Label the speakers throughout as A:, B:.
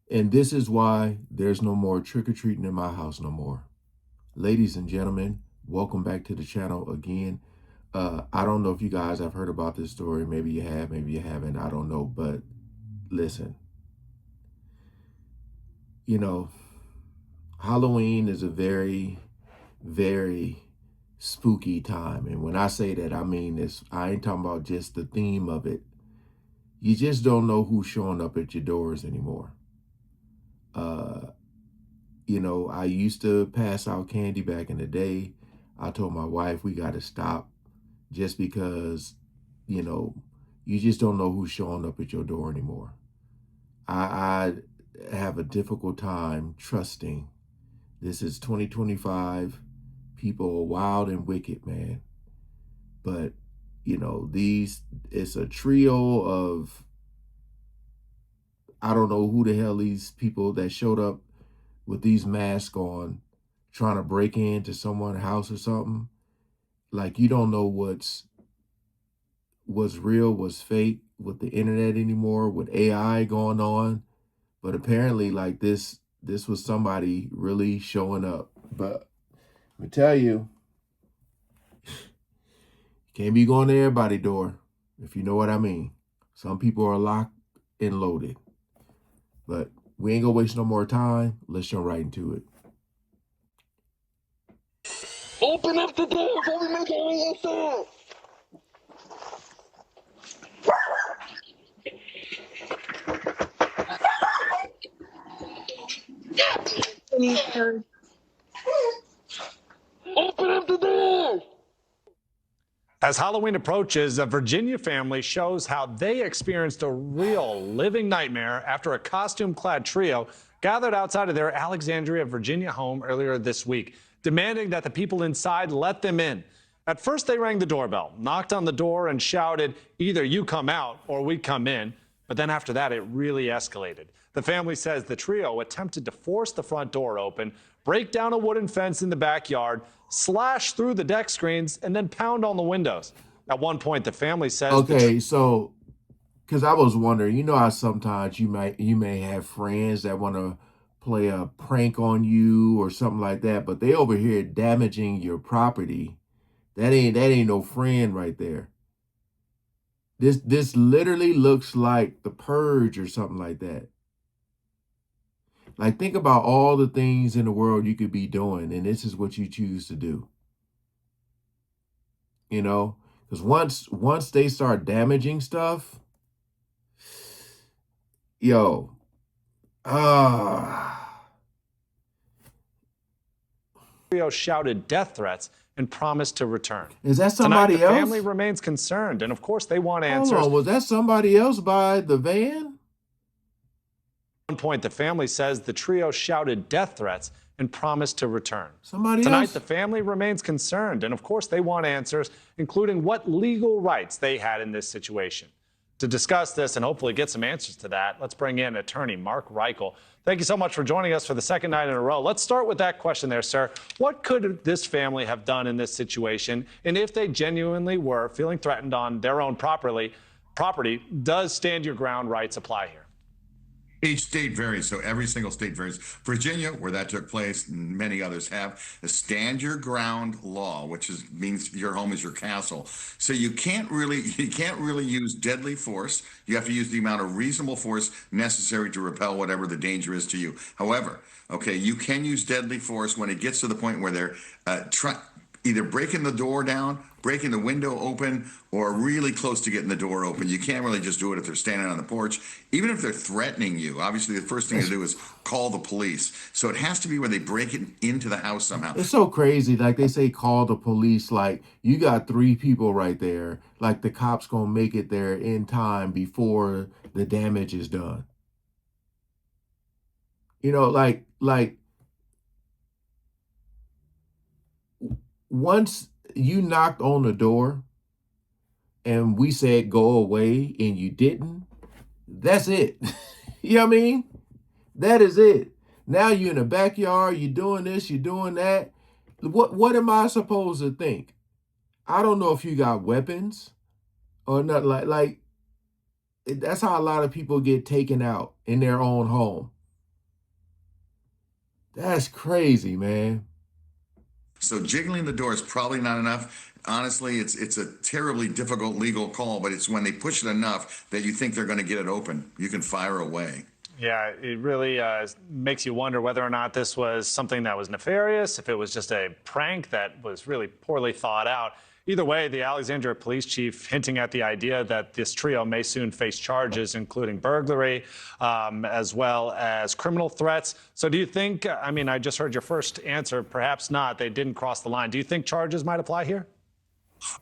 A: And this is why there's no more trick-or-treating in my house no more. Ladies and gentlemen, welcome back to the channel again. I don't know if you guys have heard about this story. Maybe you have, maybe you haven't. I don't know. But listen, you know, Halloween is a very, very spooky time. And when I say that, I mean this. I ain't talking about just the theme of it. You just don't know who's showing up at your doors anymore. I used to pass out candy back in the day. I told my wife we got to stop just because, you know, you just don't know who's showing up at your door anymore. I have a difficult time trusting. This is 2025. People are wild and wicked, man. But, it's a trio of, I don't know who the hell these people that showed up with these masks on trying to break into someone's house or something. Like, you don't know what's real, what's fake with the internet anymore, with AI going on. But apparently, like, this was somebody really showing up. But let me tell you, can't be going to everybody's door, if you know what I mean. Some people are locked and loaded. But we ain't gonna waste no more time. Let's jump right into it.
B: Open up the door before we make any inside. Open up the door.
C: As Halloween approaches, a Virginia family shows how they experienced a real living nightmare after a costume-clad trio gathered outside of their Alexandria, Virginia home earlier this week, demanding that the people inside let them in. At first, they rang the doorbell, knocked on the door, and shouted, "Either you come out or we come in." But then after that, it really escalated. The family says the trio attempted to force the front door open, break down a wooden fence in the backyard, slash through the deck screens, and then pound on the windows. At one point, the family says...
A: Okay, so, because I was wondering, how sometimes you may have friends that want to play a prank on you or something like that, but they over here damaging your property. That ain't no friend right there. This literally looks like The Purge or something like that. Like, think about all the things in the world you could be doing, and this is what you choose to do. Because once they start damaging stuff, yo,
C: trio shouted death threats and promised to return.
A: Is that somebody
C: Tonight, the
A: else?
C: family remains concerned, and of course, they want answers.
A: Hold on, was that somebody else by the van?
C: At one point, the family says the trio shouted death threats and promised to return.
A: Somebody
C: Tonight,
A: else?
C: the family remains concerned, and of course, they want answers, including what legal rights they had in this situation. To discuss this and hopefully get some answers to that, let's bring in attorney Mark Reichel. Thank you so much for joining us for the second night in a row. Let's start with that question there, sir. What could this family have done in this situation? And if they genuinely were feeling threatened on their own property, does stand your ground rights apply here?
D: Each state varies, so every single state varies. Virginia, where that took place, and many others have, a stand your ground law, which means your home is your castle. So you can't really use deadly force. You have to use the amount of reasonable force necessary to repel whatever the danger is to you. However, okay, you can use deadly force when it gets to the point where they're either breaking the door down, breaking the window open, or really close to getting the door open. You can't really just do it if they're standing on the porch. Even if they're threatening you, obviously the first thing to do is call the police. So it has to be where they break it into the house somehow.
A: It's so crazy. Like, they say call the police. Like, you got 3 people right there. Like, the cops gonna make it there in time before the damage is done. Like once you knocked on the door and we said go away and you didn't, that's it. You know what I mean? That is it. Now you're in the backyard, you're doing this, you're doing that. What am I supposed to think? I don't know if you got weapons or not. Like that's how a lot of people get taken out in their own home. That's crazy, man.
D: So jiggling the door is probably not enough. Honestly, it's a terribly difficult legal call, but it's when they push it enough that you think they're going to get it open. You can fire away.
C: Yeah, it really makes you wonder whether or not this was something that was nefarious, if it was just a prank that was really poorly thought out. Either way, the Alexandria police chief hinting at the idea that this trio may soon face charges, including burglary, as well as criminal threats. So do you think, I mean, I just heard your first answer, perhaps not, they didn't cross the line. Do you think charges might apply here?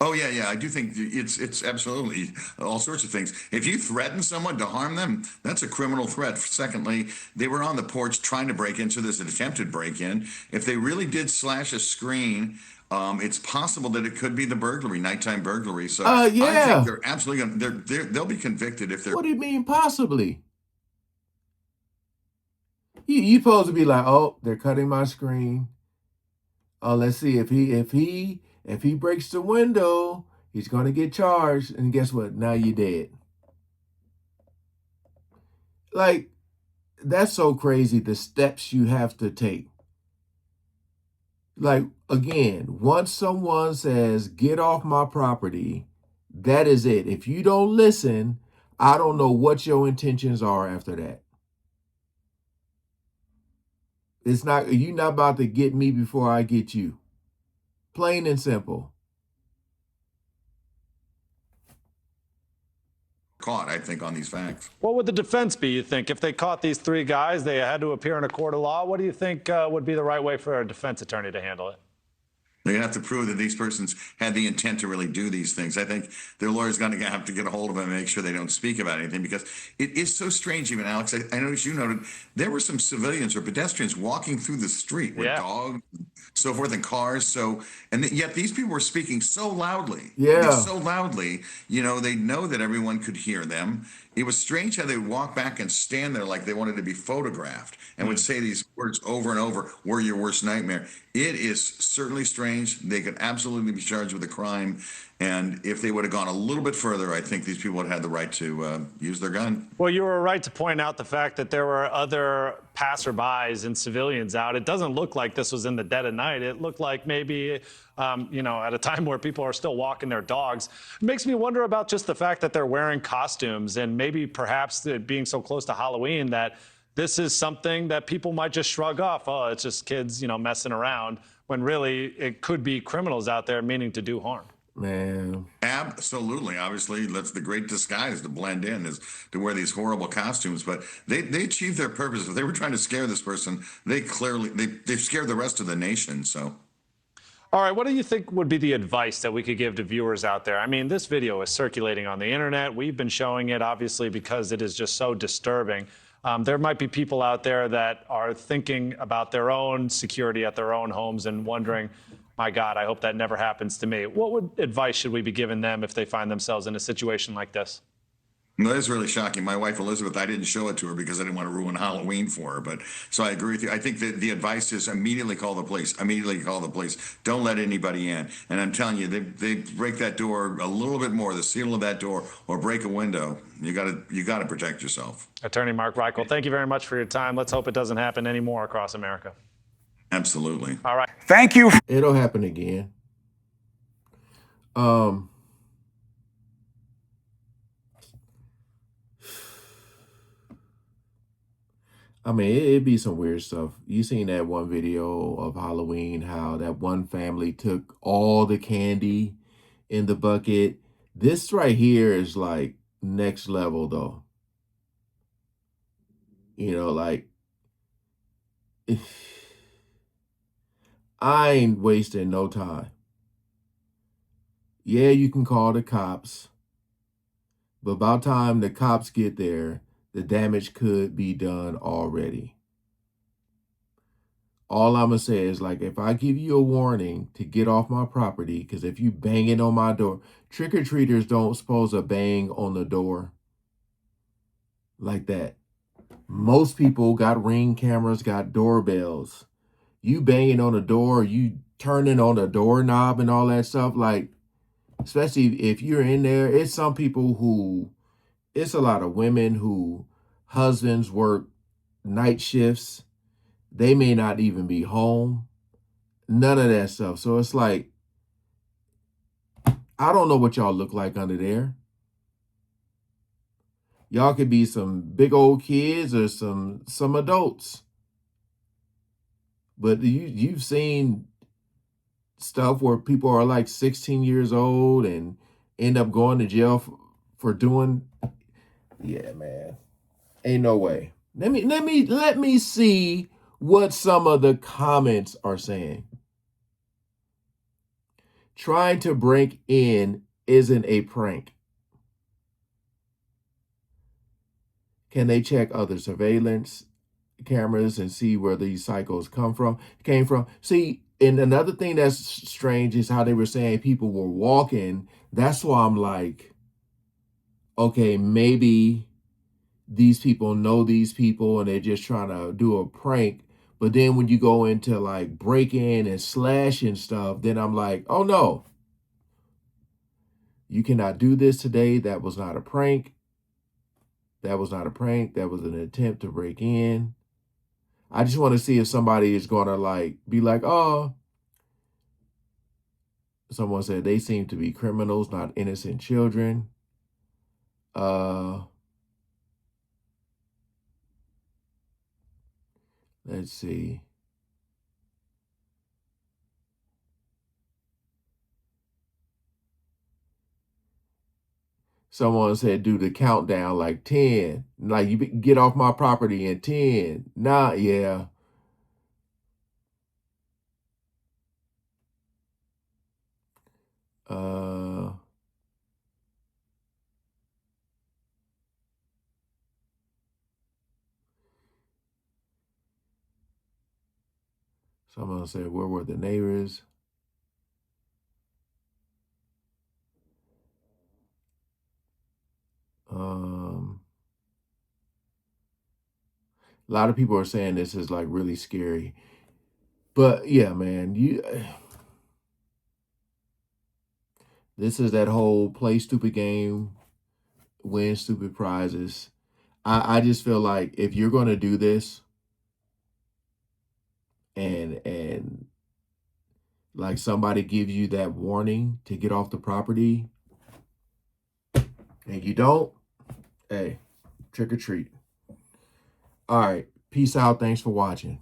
D: Oh yeah. I do think it's absolutely all sorts of things. If you threaten someone to harm them, that's a criminal threat. Secondly, they were on the porch trying to break in, so there's an attempted break-in. If they really did slash a screen, it's possible that it could be the burglary, nighttime burglary. So I think
A: Yeah.
D: they're absolutely going. They'll be convicted if they're.
A: What do you mean possibly? You supposed to be like, oh, they're cutting my screen. Oh, let's see if he breaks the window, he's gonna get charged. And guess what? Now you're dead. Like, that's so crazy. The steps you have to take. Like, again, once someone says, get off my property, that is it. If you don't listen, I don't know what your intentions are after that. It's not, you're not about to get me before I get you. Plain and simple.
D: Caught, I think, on these facts.
C: What would the defense be, you think? If they caught these three guys, they had to appear in a court of law. What do you think would be the right way for a defense attorney to handle it?
D: They're going to have to prove that these persons had the intent to really do these things. I think their lawyer's going to have to get a hold of them and make sure they don't speak about anything, because it is so strange. Even Alex, I noticed you noted there were some civilians or pedestrians walking through the street with dogs, so forth, and cars. So, and yet these people were speaking so loudly.
A: Yeah.
D: So loudly, you know, they know that everyone could hear them. It was strange how they would walk back and stand there like they wanted to be photographed and would say these words over and over, "We're your worst nightmare." It is certainly strange. They could absolutely be charged with a crime. And if they would have gone a little bit further, I think these people would have had the right to use their gun.
C: Well, you were right to point out the fact that there were other passerbys and civilians out. It doesn't look like this was in the dead of night. It looked like maybe, you know, at a time where people are still walking their dogs. It makes me wonder about just the fact that they're wearing costumes, and maybe perhaps it being so close to Halloween that this is something that people might just shrug off. Oh, it's just kids, you know, messing around, when really it could be criminals out there meaning to do harm.
A: Man.
D: Absolutely. Obviously, that's the great disguise, to blend in, is to wear these horrible costumes. But they achieved their purpose. If they were trying to scare this person, they've scared the rest of the nation. So.
C: All right, what do you think would be the advice that we could give to viewers out there? I mean, this video is circulating on the internet. We've been showing it, obviously, because it is just so disturbing. There might be people out there that are thinking about their own security at their own homes and wondering, my God, I hope that never happens to me. What advice should we be giving them if they find themselves in a situation like this?
D: No, that's really shocking. My wife, Elizabeth, I didn't show it to her because I didn't want to ruin Halloween for her. But so I agree with you. I think that the advice is immediately call the police. Immediately call the police. Don't let anybody in. And I'm telling you, they break that door a little bit more, the seal of that door, or break a window. You got to protect yourself.
C: Attorney Mark Reichel, thank you very much for your time. Let's hope it doesn't happen anymore across America.
D: Absolutely.
C: All right.
E: Thank you.
A: It'll happen again. I mean, it'd be some weird stuff. You seen that one video of Halloween, how that one family took all the candy in the bucket. This right here is like next level though. You know, like, I ain't wasting no time. Yeah, you can call the cops, but about time the cops get there, the damage could be done already. All I'm going to say is, like, if I give you a warning to get off my property, because if you banging on my door, trick-or-treaters don't supposed to bang on the door like that. Most people got Ring cameras, got doorbells. You banging on the door, you turning on the doorknob and all that stuff, like, especially if you're in there, it's some people who, it's a lot of women who husbands work night shifts They may not even be home. None of that stuff. So it's like, I don't know what y'all look like under there. Y'all could be some big old kids or some adults. But you've seen stuff where people are like 16 years old and end up going to jail for doing. Yeah, man. Ain't no way. Let me see what some of the comments are saying. Trying to break in isn't a prank. Can they check other surveillance cameras and see where these psychos came from? See, and another thing that's strange is how they were saying people were walking. That's why I'm like, okay, maybe these people know these people and they're just trying to do a prank. But then when you go into like breaking and slashing stuff, then I'm like, oh no, you cannot do this today. That was not a prank. That was not a prank. That was an attempt to break in. I just want to see if somebody is going to like be like, oh, someone said they seem to be criminals, not innocent children. Let's see. Someone said do the countdown like 10. Like you get off my property in 10. Nah, yeah. Someone said, where were the neighbors? A lot of people are saying this is like really scary. But yeah, man, this is that whole play stupid game, win stupid prizes. I just feel like if you're going to do this and like somebody gives you that warning to get off the property and you don't, hey, trick or treat. All right. Peace out. Thanks for watching.